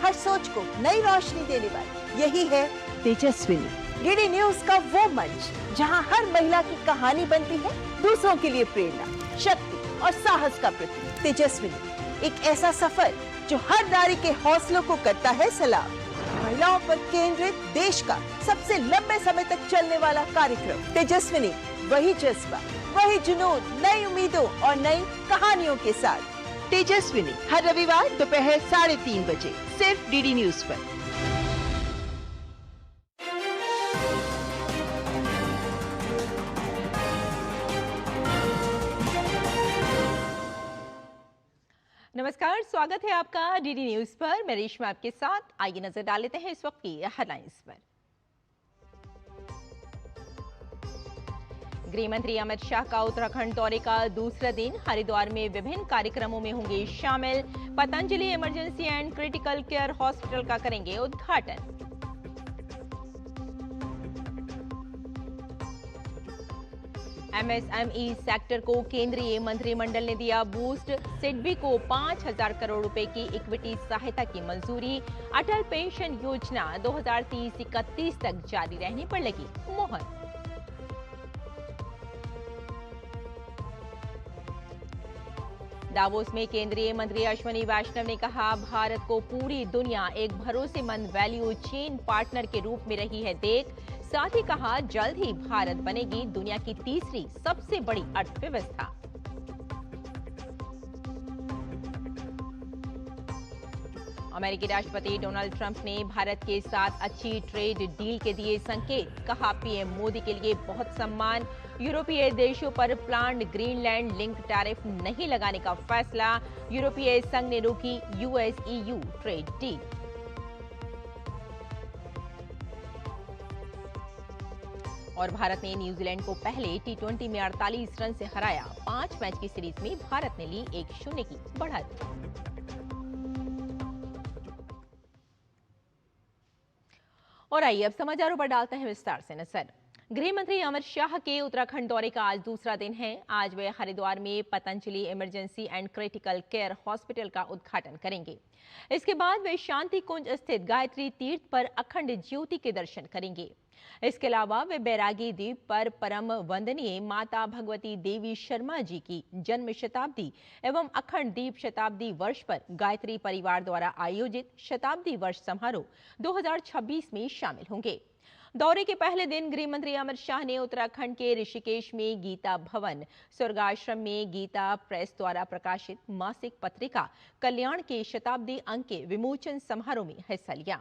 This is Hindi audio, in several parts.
हर सोच को नई रोशनी देने वाली यही है तेजस्विनी, डीडी न्यूज का वो मंच जहां हर महिला की कहानी बनती है दूसरों के लिए प्रेरणा, शक्ति और साहस का प्रतीक। तेजस्विनी एक ऐसा सफर जो हर नारी के हौसलों को करता है सलाम। महिलाओं पर केंद्रित देश का सबसे लंबे समय तक चलने वाला कार्यक्रम तेजस्विनी, वही जज्बा, वही जुनून, नई उम्मीदों और नई कहानियों के साथ। तेजस्विनी हर रविवार दोपहर 3:30 बजे सिर्फ डीडी न्यूज पर। नमस्कार, स्वागत है आपका डीडी न्यूज पर। मैं रेशमा आपके साथ। आइए नजर डाल लेते हैं इस वक्त की हेडलाइंस पर। गृह मंत्री अमित शाह का उत्तराखंड दौरे का दूसरा दिन। हरिद्वार में विभिन्न कार्यक्रमों में होंगे शामिल। Patanjali emergency and critical care hospital का करेंगे उद्घाटन। एमएसएमई सेक्टर को केंद्रीय मंत्रिमंडल ने दिया बूस्ट। सिडबी को 5,000 करोड़ रुपए की इक्विटी सहायता की मंजूरी। अटल पेंशन योजना 2030-31 तक जारी रहने पर लगी मोहर। दावोस में केंद्रीय मंत्री अश्विनी वैष्णव ने कहा, भारत को पूरी दुनिया एक भरोसेमंद वैल्यू चेन पार्टनर के रूप में रही है देख। साथ ही कहा, जल्द ही भारत बनेगी दुनिया की तीसरी सबसे बड़ी अर्थव्यवस्था। अमेरिकी राष्ट्रपति डोनाल्ड ट्रंप ने भारत के साथ अच्छी ट्रेड डील के दिए संकेत। कहा, पीएम मोदी के लिए बहुत सम्मान। यूरोपीय देशों पर प्लान्ड ग्रीनलैंड लिंक टैरिफ नहीं लगाने का फैसला। यूरोपीय संघ ने रोकी यूएस-ईयू ट्रेड डील। और भारत ने न्यूजीलैंड को पहले टी20 में 48 रन से हराया। 5 मैच की सीरीज में भारत ने ली 1-0 की बढ़त। और आइए अब समाचारों पर डालते हैं विस्तार से नजर। गृह मंत्री अमित शाह के उत्तराखंड दौरे का आज दूसरा दिन है। आज वे हरिद्वार में Patanjali emergency and critical care hospital का उद्घाटन करेंगे। इसके बाद वे शांति कुंज स्थित गायत्री तीर्थ पर अखंड ज्योति के दर्शन करेंगे। इसके अलावा वे बैरागी द्वीप पर परम वंदनीय माता भगवती देवी शर्मा जी की जन्म शताब्दी एवं अखंड दीप शताब्दी वर्ष पर गायत्री परिवार द्वारा आयोजित शताब्दी वर्ष समारोह 2026 में शामिल होंगे। दौरे के पहले दिन गृह मंत्री अमित शाह ने उत्तराखंड के ऋषिकेश में गीता भवन स्वर्गाश्रम में गीता प्रेस द्वारा प्रकाशित मासिक पत्रिका कल्याण के शताब्दी अंक के विमोचन समारोह में हिस्सा लिया।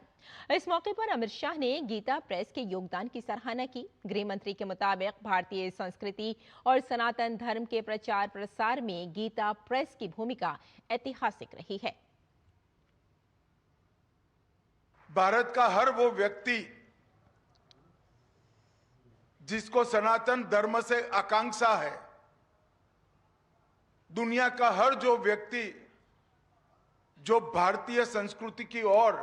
इस मौके पर अमित शाह ने गीता प्रेस के योगदान की सराहना की। गृह मंत्री के मुताबिक भारतीय संस्कृति और सनातन धर्म के प्रचार प्रसार में गीता प्रेस की भूमिका ऐतिहासिक रही है। भारत का हर वो व्यक्ति जिसको सनातन धर्म से आकांक्षा है, दुनिया का हर जो व्यक्ति जो भारतीय संस्कृति की ओर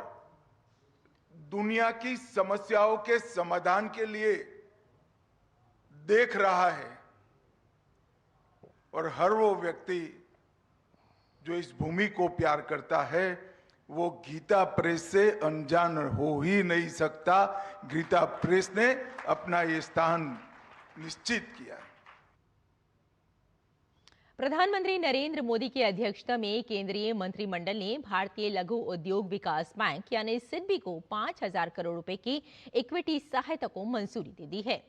दुनिया की समस्याओं के समाधान के लिए देख रहा है, और हर वो व्यक्ति जो इस भूमि को प्यार करता है, वो गीता प्रेस से अनजान हो ही नहीं सकता। गीता प्रेस ने अपना ये स्थान निश्चित किया। प्रधानमंत्री नरेंद्र मोदी की अध्यक्षता में केंद्रीय मंत्रिमंडल ने भारतीय लघु उद्योग विकास बैंक यानी सिडबी को 5,000 करोड़ रुपए की इक्विटी सहायता को मंजूरी दे दी है।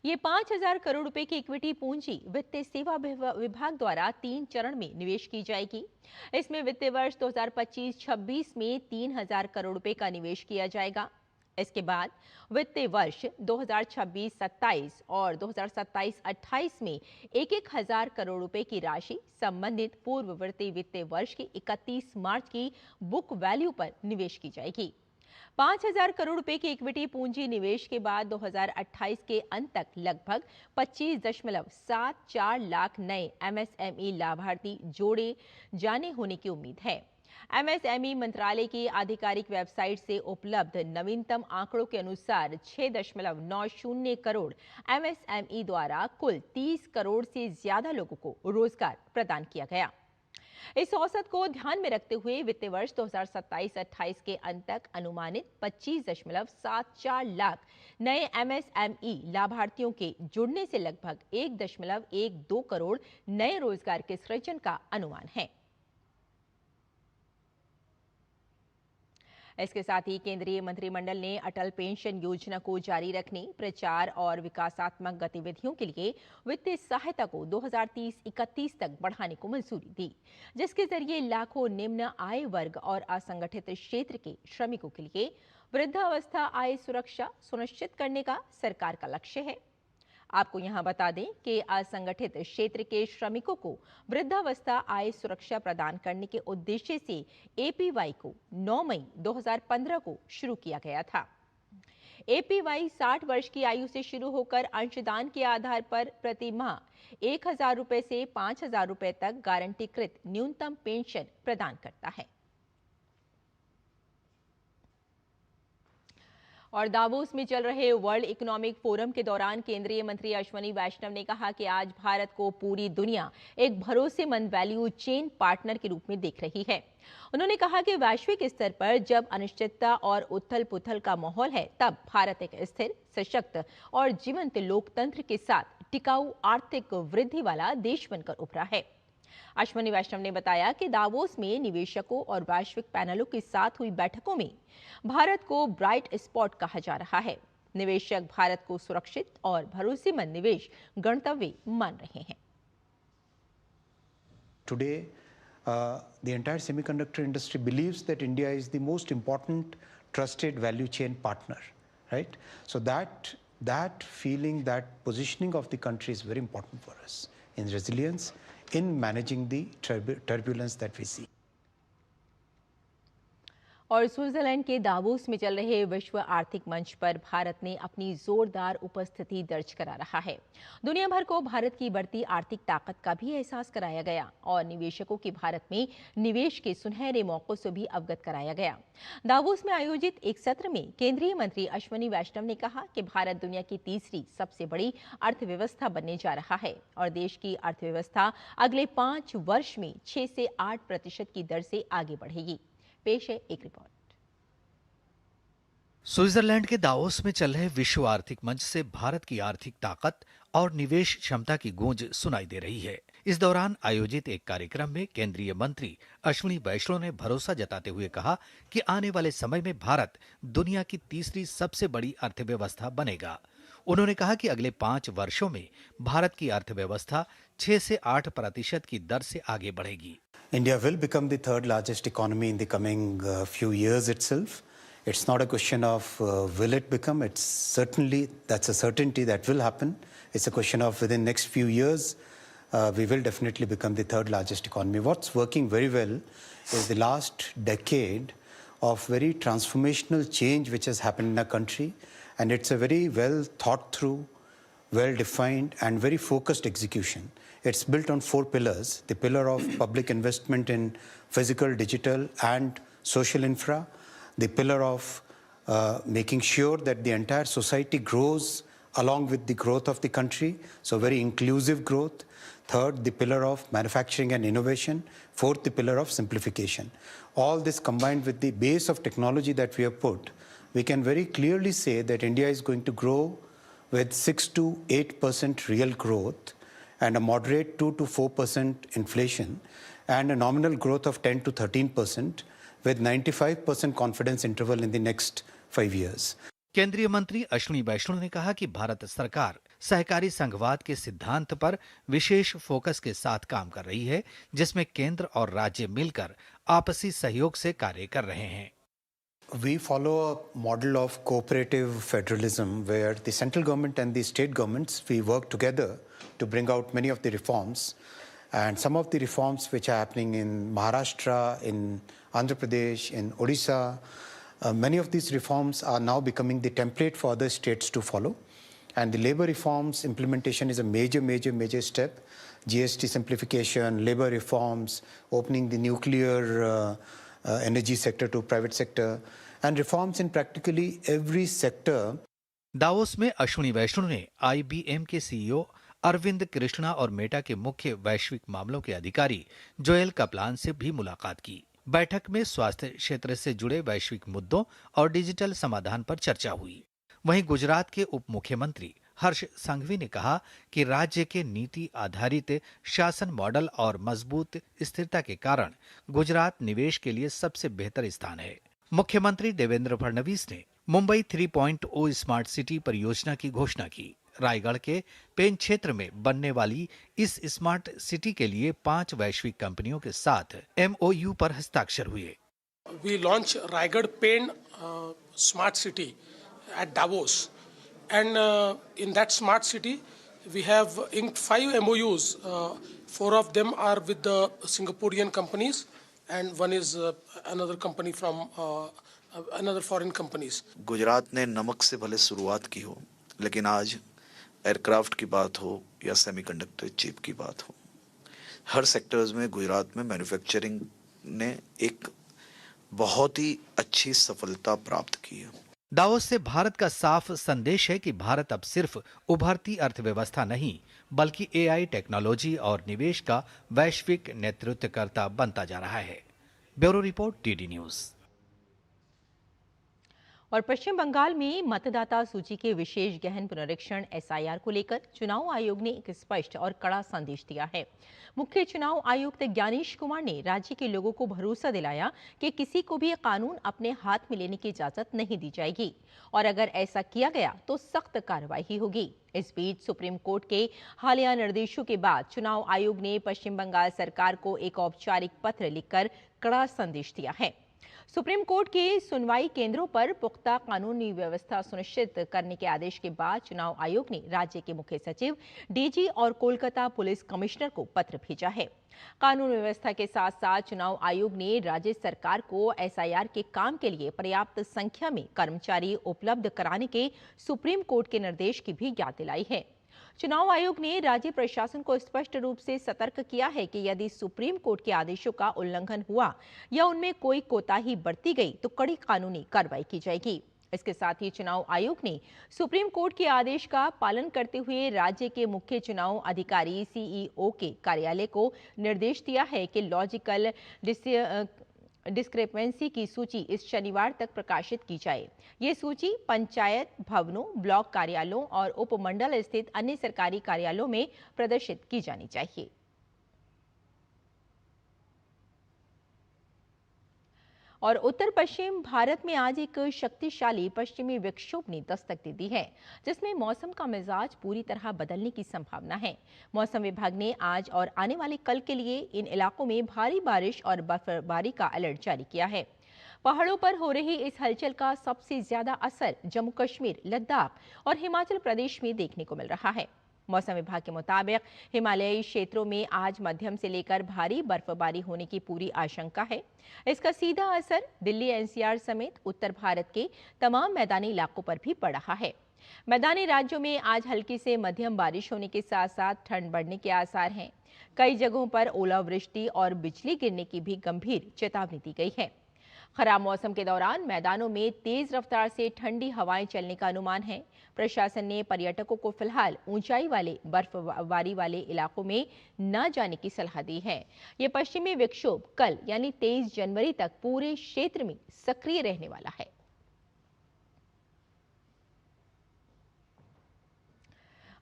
ये 5,000 करोड़ रुपए की इक्विटी पूंजी वित्त सेवा विभाग द्वारा 3 चरण में निवेश की जाएगी। इसमें वित्तीय वर्ष 2025-26 में 3,000 करोड़ रुपए का निवेश किया जाएगा। इसके बाद वित्तीय वर्ष 2026-27 और 2027-28 में 1,000 करोड़ रुपए की राशि संबंधित पूर्ववर्ती वित्तीय वर्ष की 31 मार्च की बुक वैल्यू पर निवेश की जाएगी। 5,000 करोड़ रुपए की इक्विटी पूंजी निवेश के बाद 2028 के अंत तक लगभग 25.74 लाख नए एमएसएमई लाभार्थी जोड़े जाने होने की उम्मीद है। एमएसएमई मंत्रालय की आधिकारिक वेबसाइट से उपलब्ध नवीनतम आंकड़ों के अनुसार 6.90 करोड़ एमएसएमई द्वारा कुल 30 करोड़ से ज्यादा लोगों को रोजगार प्रदान किया गया। इस औसत को ध्यान में रखते हुए वित्तीय वर्ष 2027-28 के अंत तक अनुमानित 25.74 लाख नए MSME लाभार्थियों के जुड़ने से लगभग 1.12 करोड़ नए रोजगार के सृजन का अनुमान है। इसके साथ ही केंद्रीय मंत्रिमंडल ने अटल पेंशन योजना को जारी रखने, प्रचार और विकासात्मक गतिविधियों के लिए वित्तीय सहायता को 2030-31 तक बढ़ाने को मंजूरी दी, जिसके जरिए लाखों निम्न आय वर्ग और असंगठित क्षेत्र के श्रमिकों के लिए वृद्धावस्था आय सुरक्षा सुनिश्चित करने का सरकार का लक्ष्य है। आपको यहां बता दें कि असंगठित क्षेत्र के श्रमिकों को वृद्धावस्था आय सुरक्षा प्रदान करने के उद्देश्य से APY को 9 मई 2015 को शुरू किया गया था। APY 60 वर्ष की आयु से शुरू होकर अंशदान के आधार पर प्रति माह 1,000 रुपए से 5,000 रुपए तक गारंटीकृत न्यूनतम पेंशन प्रदान करता है। और दावोस में चल रहे वर्ल्ड इकोनॉमिक फोरम के दौरान केंद्रीय मंत्री अश्विनी वैष्णव ने कहा कि आज भारत को पूरी दुनिया एक भरोसेमंद वैल्यू चेन पार्टनर के रूप में देख रही है। उन्होंने कहा कि वैश्विक स्तर पर जब अनिश्चितता और उथल-पुथल का माहौल है, तब भारत एक स्थिर, सशक्त और जीवंत लोकतंत्र के साथ टिकाऊ आर्थिक वृद्धि वाला देश बनकर उभरा है। अश्विनी वैष्णव ने बताया कि दावोस में निवेशकों और वैश्विक पैनलों के साथ हुई बैठकों में भारत को ब्राइट स्पॉट कहा जा रहा है। निवेशक भारत को सुरक्षित और भरोसेमंद निवेश गंतव्य मान रहे हैं। Today, the entire semiconductor industry believes that India is the most important trusted value chain partner, right? So that feeling, that positioning of the country is very important for us in resilience, in managing the turbulence that we see. और स्विट्जरलैंड के दावोस में चल रहे विश्व आर्थिक मंच पर भारत ने अपनी जोरदार उपस्थिति दर्ज करा रहा है। दुनिया भर को भारत की बढ़ती आर्थिक ताकत का भी एहसास कराया गया और निवेशकों की भारत में निवेश के सुनहरे मौकों से भी अवगत कराया गया। दावोस में आयोजित एक सत्र में केंद्रीय मंत्री अश्विनी वैष्णव ने कहा कि भारत दुनिया की तीसरी सबसे बड़ी अर्थव्यवस्था बनने जा रहा है और देश की अर्थव्यवस्था अगले 5 वर्ष में 6 से 8% की दर से आगे बढ़ेगी। पेश है एक रिपोर्ट। स्विट्जरलैंड के दावोस में चल रहे विश्व आर्थिक मंच से भारत की आर्थिक ताकत और निवेश क्षमता की गूंज सुनाई दे रही है। इस दौरान आयोजित एक कार्यक्रम में केंद्रीय मंत्री अश्विनी वैष्णव ने भरोसा जताते हुए कहा कि आने वाले समय में भारत दुनिया की तीसरी सबसे बड़ी अर्थव्यवस्था बनेगा। उन्होंने कहा कि अगले 5 वर्षों में भारत की अर्थव्यवस्था 6 से 8% की दर से आगे बढ़ेगी। India will become the third largest economy in the coming few years itself. It's not a question of will it become. It's certainly, that's a certainty that will happen. It's a question of within next few years, we will definitely become the third largest economy. What's working very well is the last decade of very transformational change which has happened in our country, and it's a very well thought through, well defined and very focused execution. It's built on 4 pillars: the pillar of public investment in physical, digital and social infra, the pillar of making sure that the entire society grows along with the growth of the country, so very inclusive growth. Third, the pillar of manufacturing and innovation. Fourth, the pillar of simplification. All this combined with the base of technology that we have put, we can very clearly say that India is going to grow with 6 to 8% real growth and a moderate 2 to 4% inflation and a nominal growth of 10 to 13% with 95% confidence interval in the next 5 years. केंद्रीय मंत्री अश्विनी वैष्णव ने कहा कि भारत सरकार सहकारी संघवाद के सिद्धांत पर विशेष फोकस के साथ काम कर रही है, जिसमें केंद्र और राज्य मिलकर आपसी सहयोग से कार्य कर रहे हैं। We follow a model of cooperative federalism where the central government and the state governments, we work together to bring out many of the reforms. And some of the reforms which are happening in Maharashtra, in Andhra Pradesh, in Odisha, many of these reforms are now becoming the template for other states to follow. And the labor reforms implementation is a major step. GST simplification, labor reforms, opening the nuclear energy sector to private sector, and reforms in practically every sector. Davos में अश्विनी वैष्णव ने IBM के CEO अरविंद कृष्णा और मेटा के मुख्य वैश्विक मामलों के अधिकारी जोएल कपलान से भी मुलाकात की। बैठक में स्वास्थ्य क्षेत्र से जुड़े वैश्विक मुद्दों और डिजिटल समाधान पर चर्चा हुई। वहीं गुजरात के उप मुख्यमंत्री हर्ष संघवी ने कहा कि राज्य के नीति आधारित शासन मॉडल और मजबूत स्थिरता के कारण गुजरात निवेश के लिए सबसे बेहतर स्थान है। मुख्यमंत्री देवेंद्र फडणवीस ने मुंबई 3.0 स्मार्ट सिटी परियोजना की घोषणा की। रायगढ़ के पेन क्षेत्र में बनने वाली इस स्मार्ट सिटी के लिए 5 वैश्विक कंपनियों के साथ MOU पर हस्ताक्षर हुए। We launch Raigad Pen Smart City at Davos, and in that smart city we have inked 5 MOUs. 4 of them are with the Singaporean companies, and one is another company from another foreign companies. Gujarat ने नमक से भले शुरुआत की हो, लेकिन आज एयरक्राफ्ट की बात हो या सेमीकंडक्टर चिप की बात हो, हर सेक्टर्स में गुजरात में मैन्युफैक्चरिंग ने एक बहुत ही अच्छी सफलता प्राप्त की है। दावोस से भारत का साफ संदेश है कि भारत अब सिर्फ उभरती अर्थव्यवस्था नहीं, बल्कि AI टेक्नोलॉजी और निवेश का वैश्विक नेतृत्वकर्ता बनता जा रहा है। Bureau report, DD news. और पश्चिम बंगाल में मतदाता सूची के विशेष गहन पुनरीक्षण SIR को लेकर चुनाव आयोग ने एक स्पष्ट और कड़ा संदेश दिया है। मुख्य चुनाव आयुक्त ज्ञानेश कुमार ने राज्य के लोगों को भरोसा दिलाया कि किसी को भी कानून अपने हाथ में लेने की इजाजत नहीं दी जाएगी और अगर ऐसा किया गया तो सख्त कार्रवाई होगी। इस बीच सुप्रीम कोर्ट के हालिया निर्देशों के बाद चुनाव आयोग ने पश्चिम बंगाल सरकार को एक औपचारिक पत्र लिखकर कड़ा संदेश दिया है। सुप्रीम कोर्ट के सुनवाई केंद्रों पर पुख्ता कानूनी व्यवस्था सुनिश्चित करने के आदेश के बाद चुनाव आयोग ने राज्य के मुख्य सचिव, DG और कोलकाता पुलिस कमिश्नर को पत्र भेजा है। कानून व्यवस्था के साथ साथ चुनाव आयोग ने राज्य सरकार को SIR के काम के लिए पर्याप्त संख्या में कर्मचारी उपलब्ध कराने के सुप्रीम कोर्ट के निर्देश की भी याद दिलाई है। चुनाव आयोग ने राज्य प्रशासन को स्पष्ट रूप से सतर्क किया है कि यदि सुप्रीम कोर्ट के आदेशों का उल्लंघन हुआ या उनमें कोई कोताही बरती गई तो कड़ी कानूनी कार्रवाई की जाएगी। इसके साथ ही चुनाव आयोग ने सुप्रीम कोर्ट के आदेश का पालन करते हुए राज्य के मुख्य चुनाव अधिकारी CEO के कार्यालय को निर्देश दिया है कि लॉजिकल डिस्क्रिपेंसी की सूची इस शनिवार तक प्रकाशित की जाए। ये सूची पंचायत भवनों, ब्लॉक कार्यालयों और उपमंडल स्थित अन्य सरकारी कार्यालयों में प्रदर्शित की जानी चाहिए। और उत्तर पश्चिम भारत में आज एक शक्तिशाली पश्चिमी विक्षोभ ने दस्तक दे दी है, जिसमें मौसम का मिजाज पूरी तरह बदलने की संभावना है। मौसम विभाग ने आज और आने वाले कल के लिए इन इलाकों में भारी बारिश और बर्फबारी का अलर्ट जारी किया है। पहाड़ों पर हो रही इस हलचल का सबसे ज्यादा असर जम्मू कश्मीर, लद्दाख और हिमाचल प्रदेश में देखने को मिल रहा है। मौसम विभाग के मुताबिक हिमालयी क्षेत्रों में आज मध्यम से लेकर भारी बर्फबारी होने की पूरी आशंका है। इसका सीधा असर दिल्ली NCR समेत उत्तर भारत के तमाम मैदानी इलाकों पर भी पड़ रहा है। मैदानी राज्यों में आज हल्की से मध्यम बारिश होने के साथ साथ ठंड बढ़ने के आसार हैं। कई जगहों पर ओलावृष्टि और बिजली गिरने की भी गंभीर चेतावनी दी गई है। खराब मौसम के दौरान मैदानों में तेज रफ्तार से ठंडी हवाएं चलने का अनुमान है। प्रशासन ने पर्यटकों को फिलहाल ऊंचाई वाले बर्फबारी वाले इलाकों में न जाने की सलाह दी है। ये पश्चिमी विक्षोभ कल यानी 23 जनवरी तक पूरे क्षेत्र में सक्रिय रहने वाला है।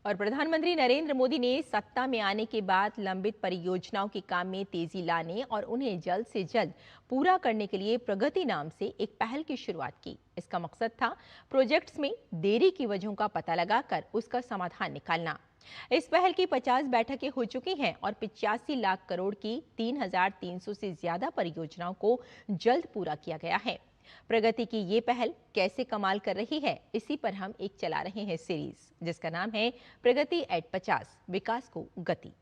और प्रधानमंत्री नरेंद्र मोदी ने सत्ता में आने के बाद लंबित परियोजनाओं के काम में तेजी लाने और उन्हें जल्द से जल्द पूरा करने के लिए प्रगति नाम से एक पहल की शुरुआत की। इसका मकसद था प्रोजेक्ट्स में देरी की वजहों का पता लगाकर उसका समाधान निकालना। इस पहल की 50 बैठकें हो चुकी हैं और 85 लाख करोड़ की 3,300 से ज्यादा परियोजनाओं को जल्द पूरा किया गया है। प्रगति की ये पहल कैसे कमाल कर रही है, इसी पर हम एक चला रहे हैं सीरीज, जिसका नाम है प्रगति एट 50, विकास को गति।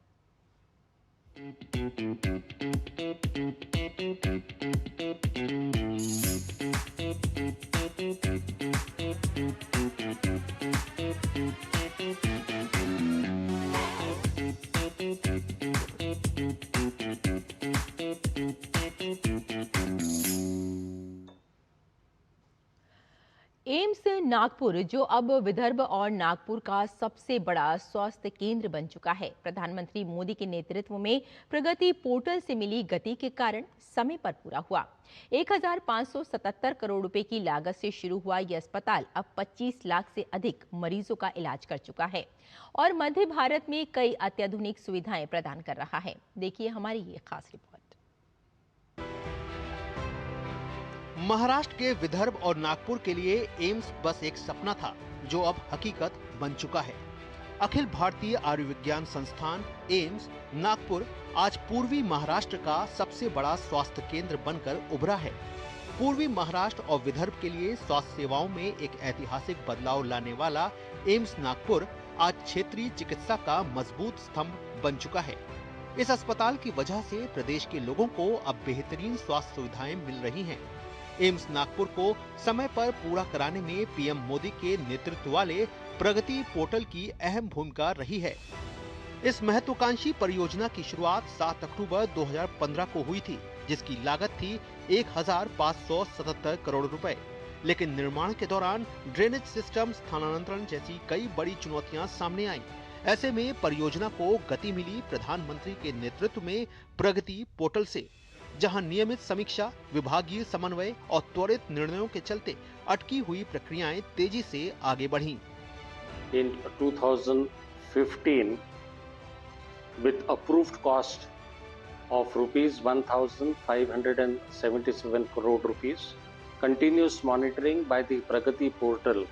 एम्स नागपुर, जो अब विदर्भ और नागपुर का सबसे बड़ा स्वास्थ्य केंद्र बन चुका है, प्रधानमंत्री मोदी के नेतृत्व में प्रगति पोर्टल से मिली गति के कारण समय पर पूरा हुआ। 1577 करोड़ रुपए की लागत से शुरू हुआ यह अस्पताल अब 25 लाख से अधिक मरीजों का इलाज कर चुका है और मध्य भारत में कई अत्याधुनिक सुविधाएं प्रदान कर रहा है। देखिए हमारी ये खास रिपोर्ट। महाराष्ट्र के विदर्भ और नागपुर के लिए एम्स बस एक सपना था, जो अब हकीकत बन चुका है। अखिल भारतीय आयुर्विज्ञान संस्थान एम्स नागपुर आज पूर्वी महाराष्ट्र का सबसे बड़ा स्वास्थ्य केंद्र बनकर उभरा है। पूर्वी महाराष्ट्र और विदर्भ के लिए स्वास्थ्य सेवाओं में एक ऐतिहासिक बदलाव लाने वाला एम्स नागपुर आज क्षेत्रीय चिकित्सा का मजबूत स्तंभ बन चुका है। इस अस्पताल की वजह से प्रदेश के लोगों को अब बेहतरीन स्वास्थ्य सुविधाएं मिल रही हैं। एम्स नागपुर को समय पर पूरा कराने में पीएम मोदी के नेतृत्व वाले प्रगति पोर्टल की अहम भूमिका रही है। इस महत्वाकांक्षी परियोजना की शुरुआत 7 अक्टूबर 2015 को हुई थी, जिसकी लागत थी 1577 करोड़ रुपए। लेकिन निर्माण के दौरान ड्रेनेज सिस्टम स्थानांतरण जैसी कई बड़ी चुनौतियां सामने आईं। ऐसे में परियोजना को गति मिली प्रधानमंत्री के नेतृत्व में प्रगति पोर्टल से, जहां नियमित समीक्षा, विभागीय समन्वय और त्वरित निर्णयों के चलते अटकी हुई प्रक्रियाएं तेजी से आगे बढ़ीं। In 2015, with approved cost of rupees 1,577 crore rupees, continuous monitoring by the Pragati portal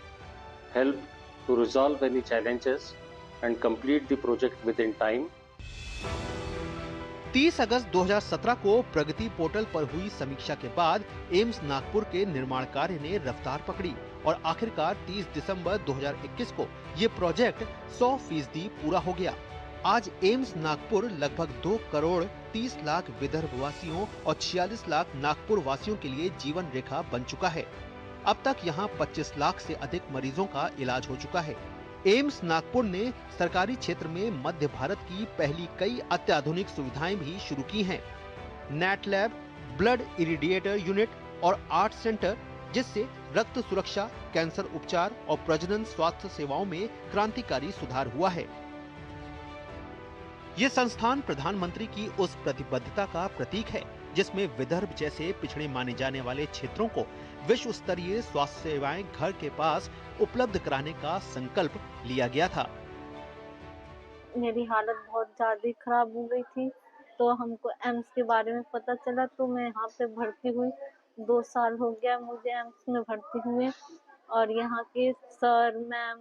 helped to resolve any challenges and complete the project within time. 30 अगस्त 2017 को प्रगति पोर्टल पर हुई समीक्षा के बाद एम्स नागपुर के निर्माण कार्य ने रफ्तार पकड़ी और आखिरकार 30 दिसंबर 2021 को ये प्रोजेक्ट 100% पूरा हो गया। आज एम्स नागपुर लगभग 2 करोड़ 30 लाख विदर्भ वासियों और 46 लाख नागपुर वासियों के लिए जीवन रेखा बन चुका है। अब तक यहाँ 25 लाख से अधिक मरीजों का इलाज हो चुका है। एम्स नागपुर ने सरकारी क्षेत्र में मध्य भारत की पहली कई अत्याधुनिक सुविधाएं भी शुरू की हैं। नेट लैब, ब्लड इरिडिएटर यूनिट और आर्ट सेंटर, जिससे रक्त सुरक्षा, कैंसर उपचार और प्रजनन स्वास्थ्य सेवाओं में क्रांतिकारी सुधार हुआ है। ये संस्थान प्रधानमंत्री की उस प्रतिबद्धता का प्रतीक है, जिसमें विदर्भ जैसे पिछड़े माने जाने वाले क्षेत्रों को विश्व स्तरीय स्वास्थ्य सेवाएं घर के पास उपलब्ध कराने का संकल्प लिया गया था। मेरी हालत बहुत ज्यादा खराब हो गई थी, तो हमको एम्स के बारे में पता चला, तो मैं यहाँ पे भर्ती हुई। 2 साल हो गया मुझे एम्स में भर्ती हुए और यहाँ के सर मैम,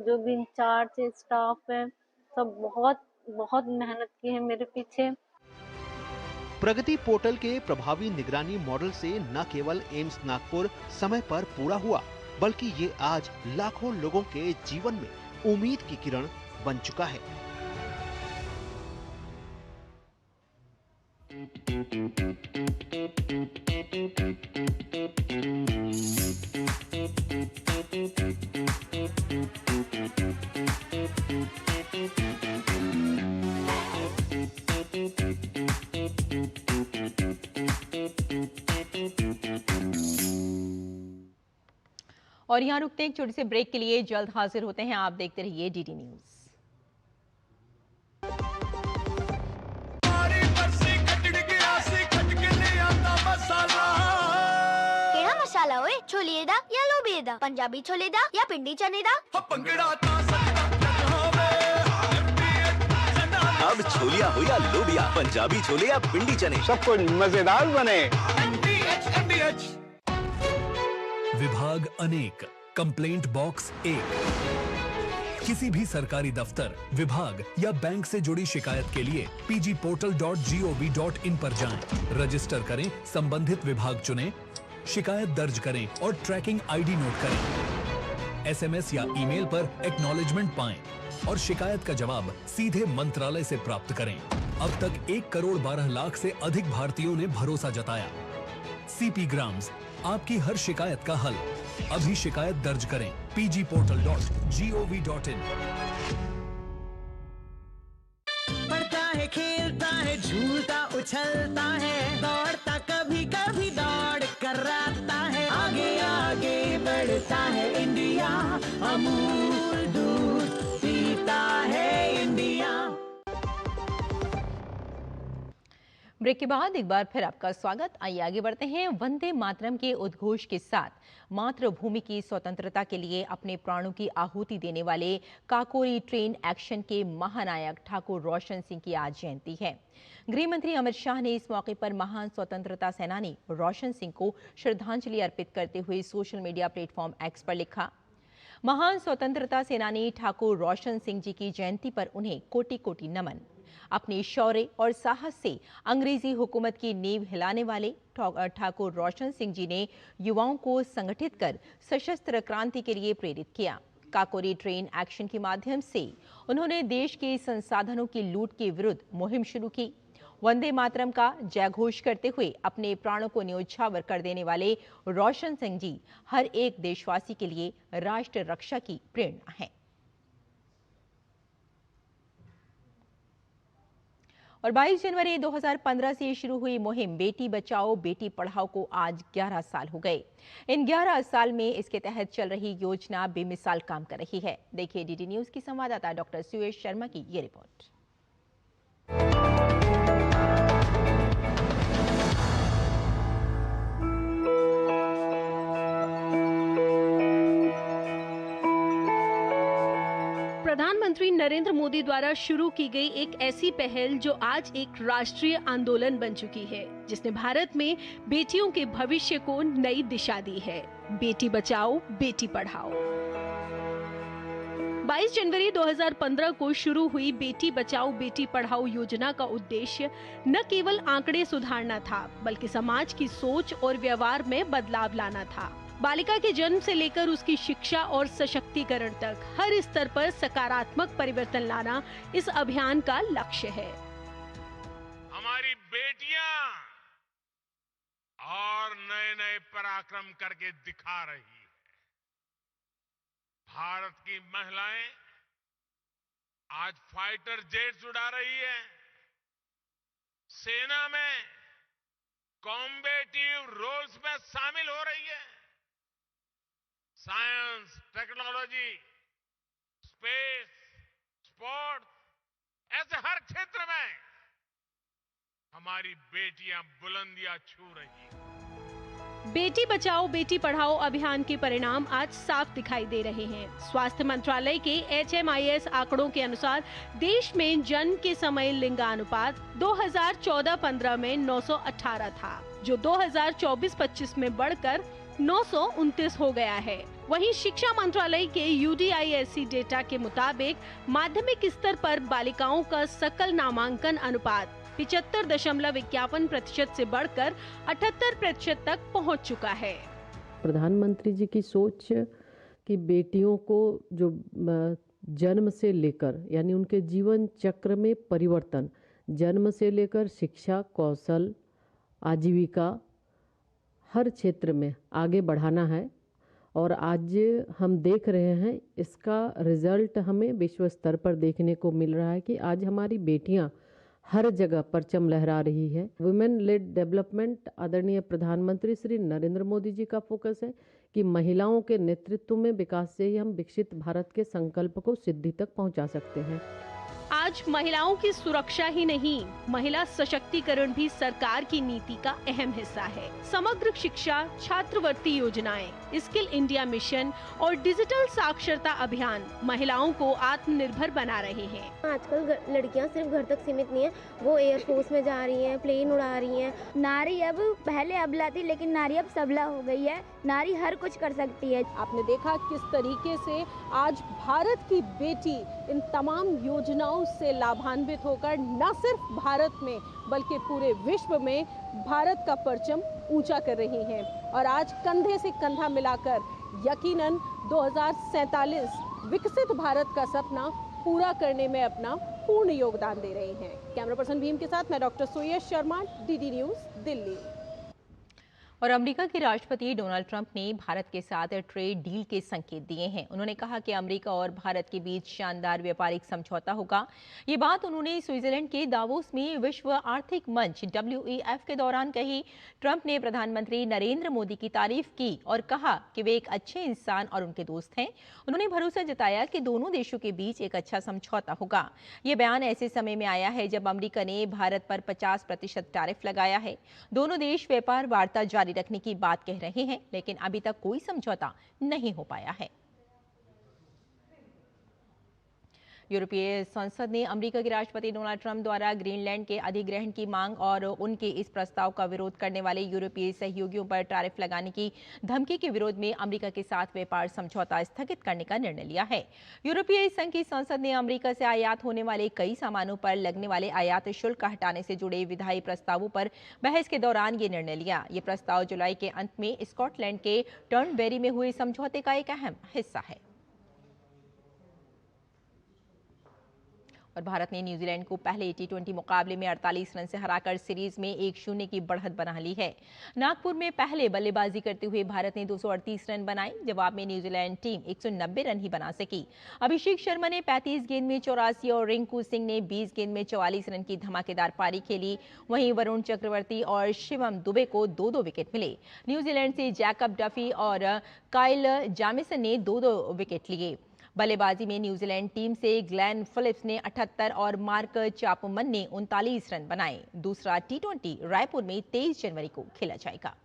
जो भी इंचार्ज स्टाफ है, सब बहुत मेहनत की है मेरे पीछे। प्रगति पोर्टल के प्रभावी निगरानी मॉडल से न केवल एम्स नागपुर समय पर पूरा हुआ, बल्कि ये आज लाखों लोगों के जीवन में उम्मीद की किरण बन चुका है। और यहाँ रुकते हैं एक छोटे से ब्रेक के लिए, जल्द हाजिर होते हैं। आप देखते रहिए डीडी न्यूज। केड़ा मसाला होए? छोलिए दा या लोबिए दा? पंजाबी छोले दा या पिंडी चने दा? अब छोलिया हो या लोबिया, पंजाबी छोले या पिंडी चने, सब कुछ मजेदार बने। विभाग अनेक, कंप्लेंट बॉक्स 1। किसी भी सरकारी दफ्तर, विभाग या बैंक से जुड़ी शिकायत के लिए pgportal.gov.in पर जाएं, रजिस्टर करें, संबंधित विभाग चुनें, शिकायत दर्ज करें और ट्रैकिंग आईडी नोट करें। एसएमएस या ईमेल पर एक्नॉलेजमेंट पाएं और शिकायत का जवाब सीधे मंत्रालय से प्राप्त करें। अब तक 1 करोड़ 12 लाख से अधिक भारतीयों ने भरोसा जताया। सीपी ग्राम्स, आपकी हर शिकायत का हल। अभी शिकायत दर्ज करें pgportal.gov.in। पढ़ता है, खेलता है, झूलता उछलता है, दौड़ता कभी कभी दौड़ कर आता है, आगे आगे बढ़ बढ़ता है इंडिया, अमूल दूध पीता है इंडिया। ब्रेक के बाद एक बार फिर आपका स्वागत। आइए आगे बढ़ते हैं। वंदे मातरम के उद्घोष के साथ मातृभूमि की स्वतंत्रता के लिए अपने प्राणों की आहुति देने वाले काकोरी ट्रेन एक्शन के महानायक ठाकुर रोशन सिंह की आज जयंती है। गृह मंत्री अमित शाह ने इस मौके पर महान स्वतंत्रता सेनानी रोशन सिंह को श्रद्धांजलि अर्पित करते हुए सोशल मीडिया प्लेटफॉर्म एक्स पर लिखा, महान स्वतंत्रता सेनानी ठाकुर रोशन सिंह जी की जयंती पर उन्हें कोटि कोटि नमन। अपने शौर्य और साहस से अंग्रेजी हुकूमत की नींव हिलाने वाले ठाकुर रोशन सिंह जी ने युवाओं को संगठित कर सशस्त्र क्रांति के लिए प्रेरित किया। काकोरी ट्रेन एक्शन के माध्यम से उन्होंने देश के संसाधनों की लूट के विरुद्ध मुहिम शुरू की। वंदे मातरम का जयघोष करते हुए अपने प्राणों को न्योछावर कर देने वाले रोशन सिंह जी हर एक देशवासी के लिए राष्ट्र रक्षा की प्रेरणा है। और 22 जनवरी 2015 से शुरू हुई मुहिम बेटी बचाओ बेटी पढ़ाओ को आज 11 साल हो गए। इन 11 साल में इसके तहत चल रही योजना बेमिसाल काम कर रही है। देखिए डीडी न्यूज की संवाददाता डॉक्टर सुयश शर्मा की ये रिपोर्ट। प्रधानमंत्री नरेंद्र मोदी द्वारा शुरू की गई एक ऐसी पहल जो आज एक राष्ट्रीय आंदोलन बन चुकी है, जिसने भारत में बेटियों के भविष्य को नई दिशा दी है। बेटी बचाओ बेटी पढ़ाओ। 22 जनवरी 2015 को शुरू हुई बेटी बचाओ बेटी पढ़ाओ योजना का उद्देश्य न केवल आंकड़े सुधारना था, बल्कि समाज की सोच और व्यवहार में बदलाव लाना था। बालिका के जन्म से लेकर उसकी शिक्षा और सशक्तिकरण तक हर स्तर पर सकारात्मक परिवर्तन लाना इस अभियान का लक्ष्य है। हमारी बेटियां और नए नए पराक्रम करके दिखा रही है। भारत की महिलाएं आज फाइटर जेट्स उड़ा रही है, सेना में कॉम्बेटिव रोल्स में शामिल हो रही है। साइंस, टेक्नोलॉजी, स्पेस, स्पोर्ट्स, ऐसे हर क्षेत्र में हमारी बेटियां बुलंदियां छू रही हैं। बेटी बचाओ बेटी पढ़ाओ अभियान के परिणाम आज साफ दिखाई दे रहे हैं। स्वास्थ्य मंत्रालय के HMIS आंकड़ों के अनुसार देश में जन्म के समय लिंगानुपात 2014-15 में 918 था, जो 2024-25 में बढ़कर 929 हो गया है। वहीं शिक्षा मंत्रालय के UDISC डेटा के मुताबिक माध्यमिक स्तर पर बालिकाओं का सकल नामांकन अनुपात 75.51% से बढ़कर 78% तक पहुंच चुका है। प्रधानमंत्री जी की सोच कि बेटियों को जो जन्म से लेकर यानी उनके जीवन चक्र में परिवर्तन, जन्म से लेकर शिक्षा, कौशल, आजीविका हर क्षेत्र में आगे बढ़ाना है। और आज हम देख रहे हैं इसका रिजल्ट हमें विश्व स्तर पर देखने को मिल रहा है कि आज हमारी बेटियां हर जगह परचम लहरा रही है। वुमेन लेड डेवलपमेंट आदरणीय प्रधानमंत्री श्री नरेंद्र मोदी जी का फोकस है कि महिलाओं के नेतृत्व में विकास से ही हम विकसित भारत के संकल्प को सिद्धि तक पहुंचा सकते हैं। आज महिलाओं की सुरक्षा ही नहीं, महिला सशक्तिकरण भी सरकार की नीति का अहम हिस्सा है। समग्र शिक्षा, छात्रवृत्ति योजनाएं, स्किल इंडिया मिशन और डिजिटल साक्षरता अभियान महिलाओं को आत्मनिर्भर बना रहे हैं। आजकल लड़कियां सिर्फ घर तक सीमित नहीं है, वो एयरफोर्स में जा रही हैं, प्लेन उड़ा रही हैं। नारी अब पहले अबला थी, लेकिन नारी अब सबला हो गई है। नारी हर कुछ कर सकती है। आपने देखा किस तरीके से आज भारत की बेटी इन तमाम योजनाओं से लाभान्वित होकर न सिर्फ भारत में बल्कि पूरे विश्व में भारत का परचम ऊंचा कर रही हैं और आज कंधे से कंधा मिलाकर यकीनन 2047 विकसित भारत का सपना पूरा करने में अपना पूर्ण योगदान दे रही हैं। कैमरा पर्सन भीम के साथ मैं डॉक्टर सुयश शर्मा, DD न्यूज, दिल्ली। और अमेरिका के राष्ट्रपति डोनाल्ड ट्रंप ने भारत के साथ ट्रेड डील के संकेत दिए हैं। उन्होंने कहा कि अमेरिका और भारत के बीच शानदार व्यापारिक समझौता होगा। ये बात उन्होंने स्विट्जरलैंड के दावोस में विश्व आर्थिक मंच WEF के दौरान कही। ट्रंप ने प्रधानमंत्री नरेंद्र मोदी की तारीफ की और कहा कि वे एक अच्छे इंसान और उनके दोस्त हैं। उन्होंने भरोसा जताया कि दोनों देशों के बीच एक अच्छा समझौता होगा। ये बयान ऐसे समय में आया है जब अमेरिका ने भारत पर 50% टैरिफ लगाया है। दोनों देश व्यापार वार्ता जारी रखने की बात कह रहे हैं, लेकिन अभी तक कोई समझौता नहीं हो पाया है। यूरोपीय संसद ने अमेरिका के राष्ट्रपति डोनाल्ड ट्रंप द्वारा ग्रीनलैंड के अधिग्रहण की मांग और उनके इस प्रस्ताव का विरोध करने वाले यूरोपीय सहयोगियों पर टैरिफ लगाने की धमकी के विरोध में अमेरिका के साथ व्यापार समझौता स्थगित करने का निर्णय लिया है। यूरोपीय संघ की संसद ने अमेरिका से आयात होने वाले कई सामानों पर लगने वाले आयात शुल्क हटाने से जुड़े विधायी प्रस्तावों पर बहस के दौरान ये निर्णय लिया। ये प्रस्ताव जुलाई के अंत में स्कॉटलैंड के टर्नबेरी में हुए समझौते का एक अहम हिस्सा है। और भारत ने न्यूजीलैंड को पहले T20 मुकाबले में 48 रन से हराकर सीरीज में 1-0 की बढ़त बना ली है। नागपुर में पहले बल्लेबाजी करते हुए भारत ने 238 रन बनाए। जवाब में न्यूजीलैंड टीम 190 रन ही बना सकी। अभिषेक शर्मा ने 35 गेंद में 84 और रिंकू सिंह ने 20 गेंद में 44 रन की धमाकेदार पारी खेली। वहीं वरुण चक्रवर्ती और शिवम दुबे को 2-2 विकेट मिले। न्यूजीलैंड से जैकब डफी और काइल जामिसन ने 2-2 विकेट लिए। बल्लेबाजी में न्यूजीलैंड टीम से ग्लेन फिलिप्स ने 78 और मार्क चापमन ने 39 रन बनाए। दूसरा T20 रायपुर में 23 जनवरी को खेला जाएगा।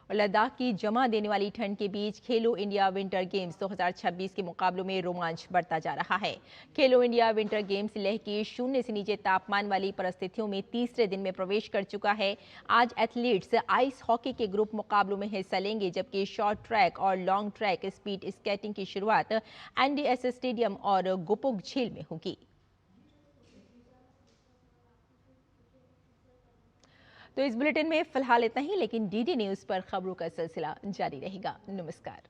और लद्दाख की जमा देने वाली ठंड के बीच खेलो इंडिया विंटर गेम्स 2026 के मुकाबलों में रोमांच बढ़ता जा रहा है। खेलो इंडिया विंटर गेम्स लेह की 0 से नीचे तापमान वाली परिस्थितियों में तीसरे दिन में प्रवेश कर चुका है। आज एथलीट्स आइस हॉकी के ग्रुप मुकाबलों में हिस्सा लेंगे, जबकि शॉर्ट ट्रैक और लॉन्ग ट्रैक स्पीड स्केटिंग की शुरुआत NDS स्टेडियम और गुपुक झील में होगी। तो इस बुलेटिन में फिलहाल इतना ही, लेकिन DD न्यूज पर खबरों का सिलसिला जारी रहेगा। नमस्कार।